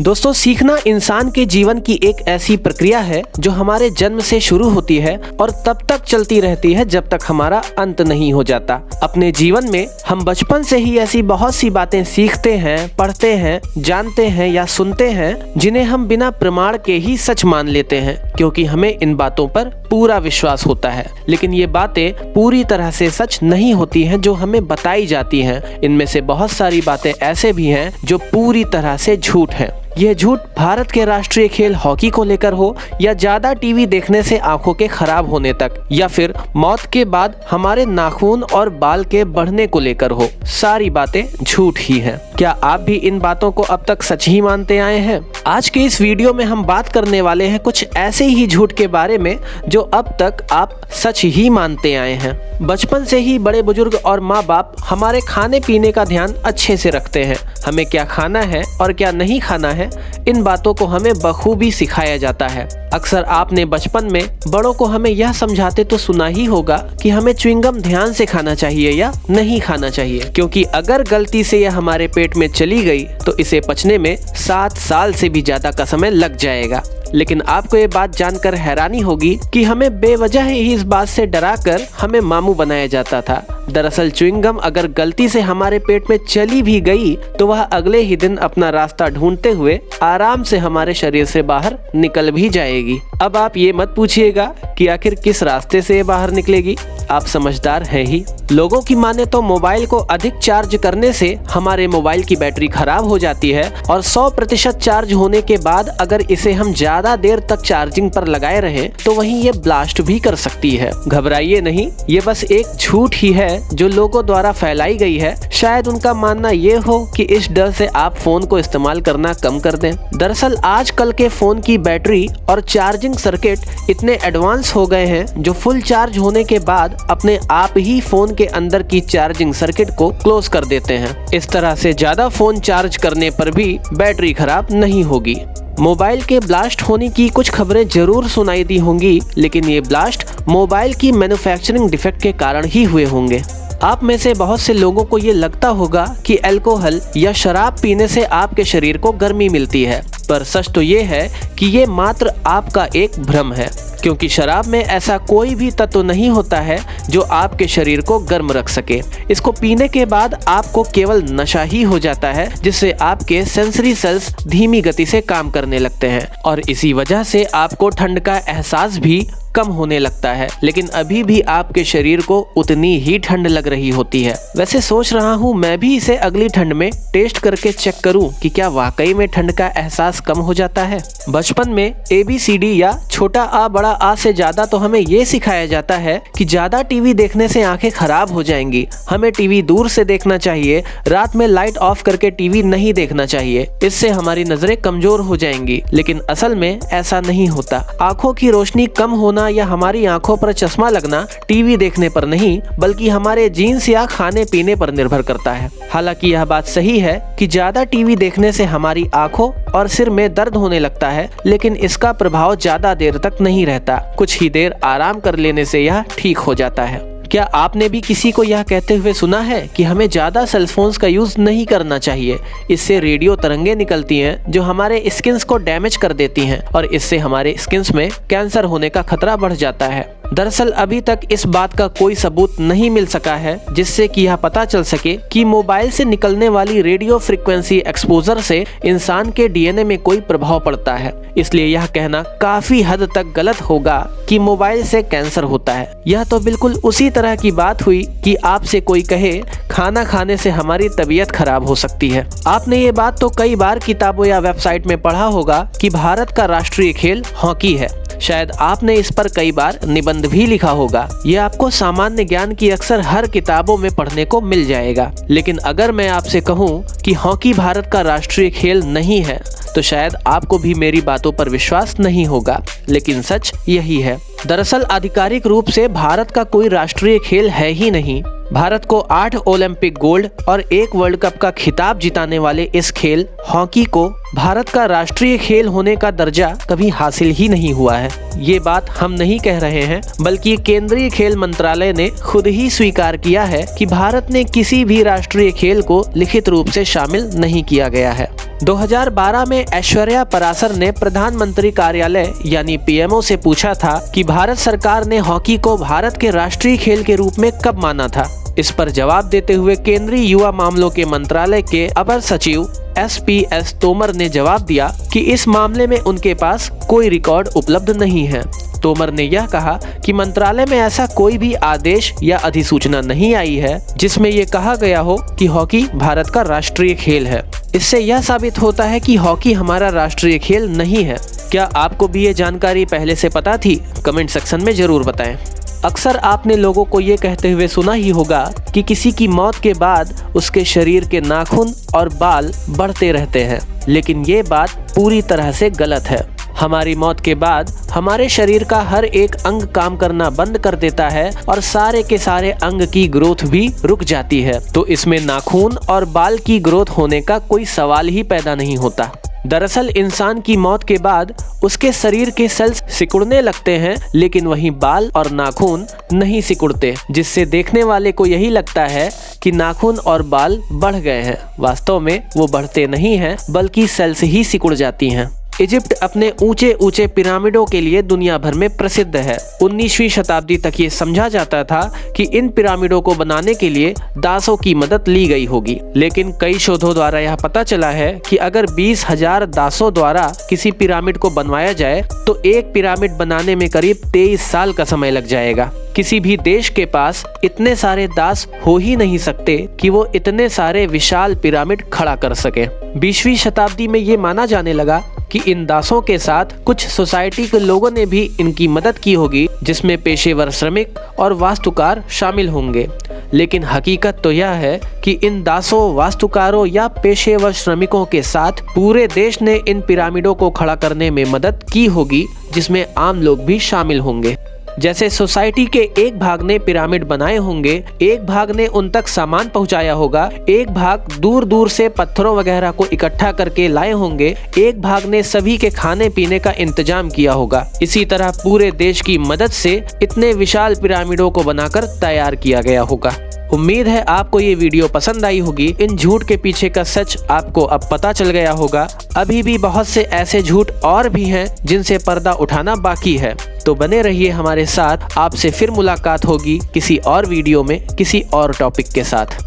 दोस्तों, सीखना इंसान के जीवन की एक ऐसी प्रक्रिया है जो हमारे जन्म से शुरू होती है और तब तक चलती रहती है जब तक हमारा अंत नहीं हो जाता। अपने जीवन में हम बचपन से ही ऐसी बहुत सी बातें सीखते हैं, पढ़ते हैं, जानते हैं या सुनते हैं जिन्हें हम बिना प्रमाण के ही सच मान लेते हैं, क्योंकि हमें इन बातों पर पूरा विश्वास होता है। लेकिन ये बातें पूरी तरह से सच नहीं होती हैं जो हमें बताई जाती हैं। इनमें से बहुत सारी बातें ऐसे भी हैं जो पूरी तरह से झूठ हैं। यह झूठ भारत के राष्ट्रीय खेल हॉकी को लेकर हो, या ज्यादा टीवी देखने से आंखों के खराब होने तक, या फिर मौत के बाद हमारे नाखून और बाल के बढ़ने को लेकर हो, सारी बातें झूठ ही हैं। क्या आप भी इन बातों को अब तक सच ही मानते आए हैं? आज के इस वीडियो में हम बात करने वाले हैं कुछ ऐसे ही झूठ के बारे में जो अब तक आप सच ही मानते आए हैं। बचपन से ही बड़े बुजुर्ग और माँ बाप हमारे खाने पीने का ध्यान अच्छे से रखते हैं। हमें क्या खाना है और क्या नहीं खाना है, इन बातों को हमें बखूबी सिखाया जाता है। अक्सर आपने बचपन में बड़ों को हमें यह समझाते तो सुना ही होगा कि हमें च्युइंगम ध्यान से खाना चाहिए या नहीं खाना चाहिए, क्योंकि अगर गलती से यह हमारे पेट में चली गई तो इसे पचने में 7 साल से भी ज्यादा का समय लग जाएगा। लेकिन आपको ये बात जानकर हैरानी होगी कि हमें बेवजह ही इस बात से डराकर हमें मामू बनाया जाता था। दरअसल च्युइंगम अगर गलती से हमारे पेट में चली भी गई तो वह अगले ही दिन अपना रास्ता ढूंढते हुए आराम से हमारे शरीर से बाहर निकल भी जाएगी। अब आप ये मत पूछिएगा कि आखिर किस रास्ते से बाहर निकलेगी, आप समझदार हैं ही। लोगों की माने तो मोबाइल को अधिक चार्ज करने से हमारे मोबाइल की बैटरी खराब हो जाती है और 100% चार्ज होने के बाद अगर इसे हम ज्यादा देर तक चार्जिंग पर लगाए रहें तो वहीं ये ब्लास्ट भी कर सकती है। घबराइए नहीं, ये बस एक झूठ ही है जो लोगों द्वारा फैलाई गई है। शायद उनका मानना ये हो कि इस डर से आप फोन को इस्तेमाल करना कम कर दें। दरअसल आजकल के फोन की बैटरी और चार्जिंग सर्किट इतने एडवांस हो गए हैं जो फुल चार्ज होने के बाद अपने आप ही फोन के अंदर की चार्जिंग सर्किट को क्लोज कर देते हैं। इस तरह से ज्यादा फोन चार्ज करने पर भी बैटरी खराब नहीं होगी। मोबाइल के ब्लास्ट होने की कुछ खबरें जरूर सुनाई दी होंगी, लेकिन ये ब्लास्ट मोबाइल की मैन्युफैक्चरिंग डिफेक्ट के कारण ही हुए होंगे। आप में से बहुत से लोगों को ये लगता होगा कि अल्कोहल या शराब पीने से आपके शरीर को गर्मी मिलती है, पर सच तो ये है कि ये मात्र आपका एक भ्रम है, क्योंकि शराब में ऐसा कोई भी तत्व नहीं होता है जो आपके शरीर को गर्म रख सके। इसको पीने के बाद आपको केवल नशा ही हो जाता है, जिससे आपके सेंसरी सेल्स धीमी गति से काम करने लगते हैं और इसी वजह से आपको ठंड का एहसास भी कम होने लगता है, लेकिन अभी भी आपके शरीर को उतनी ही ठंड लग रही होती है। वैसे सोच रहा हूँ मैं भी इसे अगली ठंड में टेस्ट करके चेक करूँ कि क्या वाकई में ठंड का एहसास कम हो जाता है। बचपन में ABCD या छोटा आ बड़ा आ से ज्यादा तो हमें ये सिखाया जाता है कि ज्यादा टीवी देखने से आंखें खराब हो जाएंगी, हमें टीवी दूर से देखना चाहिए, रात में लाइट ऑफ करके टीवी नहीं देखना चाहिए, इससे हमारी नजरें कमजोर हो जाएंगी। लेकिन असल में ऐसा नहीं होता। आंखों की रोशनी कम होना या हमारी आंखों पर चश्मा लगना टीवी देखने पर नहीं बल्कि हमारे जीन्स या खाने पीने पर निर्भर करता है। हालांकि यह बात सही है कि ज्यादा टीवी देखने से हमारी आंखों और सिर में दर्द होने लगता है, लेकिन इसका प्रभाव ज्यादा देर तक नहीं रहता। कुछ ही देर आराम कर लेने से यह ठीक हो जाता है। क्या आपने भी किसी को यह कहते हुए सुना है कि हमें ज्यादा सेलफोन्स का यूज नहीं करना चाहिए, इससे रेडियो तरंगे निकलती हैं जो हमारे स्किन्स को डैमेज कर देती हैं और इससे हमारे स्किन्स में कैंसर होने का खतरा बढ़ जाता है। दरअसल अभी तक इस बात का कोई सबूत नहीं मिल सका है जिससे कि यह पता चल सके कि मोबाइल से निकलने वाली रेडियो फ्रीक्वेंसी एक्सपोजर से इंसान के DNA में कोई प्रभाव पड़ता है। इसलिए यह कहना काफी हद तक गलत होगा कि मोबाइल से कैंसर होता है। यह तो बिल्कुल उसी तरह की बात हुई कि आपसे कोई कहे खाना खाने से हमारी तबीयत खराब हो सकती है। आपने ये बात तो कई बार किताबों या वेबसाइट में पढ़ा होगा कि भारत का राष्ट्रीय खेल हॉकी है। शायद आपने इस पर कई बार निबंध भी लिखा होगा। ये आपको सामान्य ज्ञान की अक्सर हर किताबों में पढ़ने को मिल जाएगा। लेकिन अगर मैं आपसे कहूँ कि हॉकी भारत का राष्ट्रीय खेल नहीं है तो शायद आपको भी मेरी बातों पर विश्वास नहीं होगा, लेकिन सच यही है। दरअसल आधिकारिक रूप से भारत का कोई राष्ट्रीय खेल है ही नहीं। भारत को 8 ओलंपिक गोल्ड और 1 वर्ल्ड कप का खिताब जिताने वाले इस खेल हॉकी को भारत का राष्ट्रीय खेल होने का दर्जा कभी हासिल ही नहीं हुआ है। ये बात हम नहीं कह रहे हैं, बल्कि केंद्रीय खेल मंत्रालय ने खुद ही स्वीकार किया है कि भारत ने किसी भी राष्ट्रीय खेल को लिखित रूप से शामिल नहीं किया गया है। 2012 में ऐश्वर्या परासर ने प्रधानमंत्री कार्यालय यानी पीएमओ से पूछा था कि भारत सरकार ने हॉकी को भारत के राष्ट्रीय खेल के रूप में कब माना था। इस पर जवाब देते हुए केंद्रीय युवा मामलों के मंत्रालय के अपर सचिव SPS तोमर ने जवाब दिया कि इस मामले में उनके पास कोई रिकॉर्ड उपलब्ध नहीं है। तोमर ने यह कहा कि मंत्रालय में ऐसा कोई भी आदेश या अधिसूचना नहीं आई है जिसमें ये कहा गया हो कि हॉकी भारत का राष्ट्रीय खेल है। इससे यह साबित होता है कि हॉकी हमारा राष्ट्रीय खेल नहीं है। क्या आपको भी ये जानकारी पहले से पता थी? कमेंट सेक्शन में जरूर बताएं। अक्सर आपने लोगों को ये कहते हुए सुना ही होगा कि किसी की मौत के बाद उसके शरीर के नाखून और बाल बढ़ते रहते हैं, लेकिन ये बात पूरी तरह से गलत है। हमारी मौत के बाद हमारे शरीर का हर एक अंग काम करना बंद कर देता है और सारे के सारे अंग की ग्रोथ भी रुक जाती है, तो इसमें नाखून और बाल की ग्रोथ होने का कोई सवाल ही पैदा नहीं होता। दरअसल इंसान की मौत के बाद उसके शरीर के सेल्स सिकुड़ने लगते हैं, लेकिन वहीं बाल और नाखून नहीं सिकुड़ते, जिससे देखने वाले को यही लगता है कि नाखून और बाल बढ़ गए हैं। वास्तव में वो बढ़ते नहीं हैं, बल्कि सेल्स ही सिकुड़ जाती हैं। इजिप्ट अपने ऊंचे ऊंचे पिरामिडों के लिए दुनिया भर में प्रसिद्ध है। 19वीं शताब्दी तक ये समझा जाता था कि इन पिरामिडों को बनाने के लिए दासों की मदद ली गई होगी, लेकिन कई शोधों द्वारा यह पता चला है कि अगर 20,000 दासों द्वारा किसी पिरामिड को बनवाया जाए तो एक पिरामिड बनाने में करीब 23 साल का समय लग जाएगा। किसी भी देश के पास इतने सारे दास हो ही नहीं सकते कि वो इतने सारे विशाल पिरामिड खड़ा कर सके। 20वीं शताब्दी में ये माना जाने लगा कि इन दासों के साथ कुछ सोसाइटी के लोगों ने भी इनकी मदद की होगी, जिसमें पेशेवर श्रमिक और वास्तुकार शामिल होंगे। लेकिन हकीकत तो यह है कि इन दासों, वास्तुकारों या पेशेवर श्रमिकों के साथ पूरे देश ने इन पिरामिडों को खड़ा करने में मदद की होगी, जिसमें आम लोग भी शामिल होंगे। जैसे सोसाइटी के एक भाग ने पिरामिड बनाए होंगे, एक भाग ने उन तक सामान पहुंचाया होगा, एक भाग दूर दूर से पत्थरों वगैरह को इकट्ठा करके लाए होंगे, एक भाग ने सभी के खाने पीने का इंतजाम किया होगा। इसी तरह पूरे देश की मदद से इतने विशाल पिरामिडों को बनाकर तैयार किया गया होगा। उम्मीद है आपको ये वीडियो पसंद आई होगी। इन झूठ के पीछे का सच आपको अब पता चल गया होगा। अभी भी बहुत से ऐसे झूठ और भी हैं जिनसे पर्दा उठाना बाकी है। तो बने रहिए हमारे साथ। आपसे फिर मुलाकात होगी किसी और वीडियो में किसी और टॉपिक के साथ।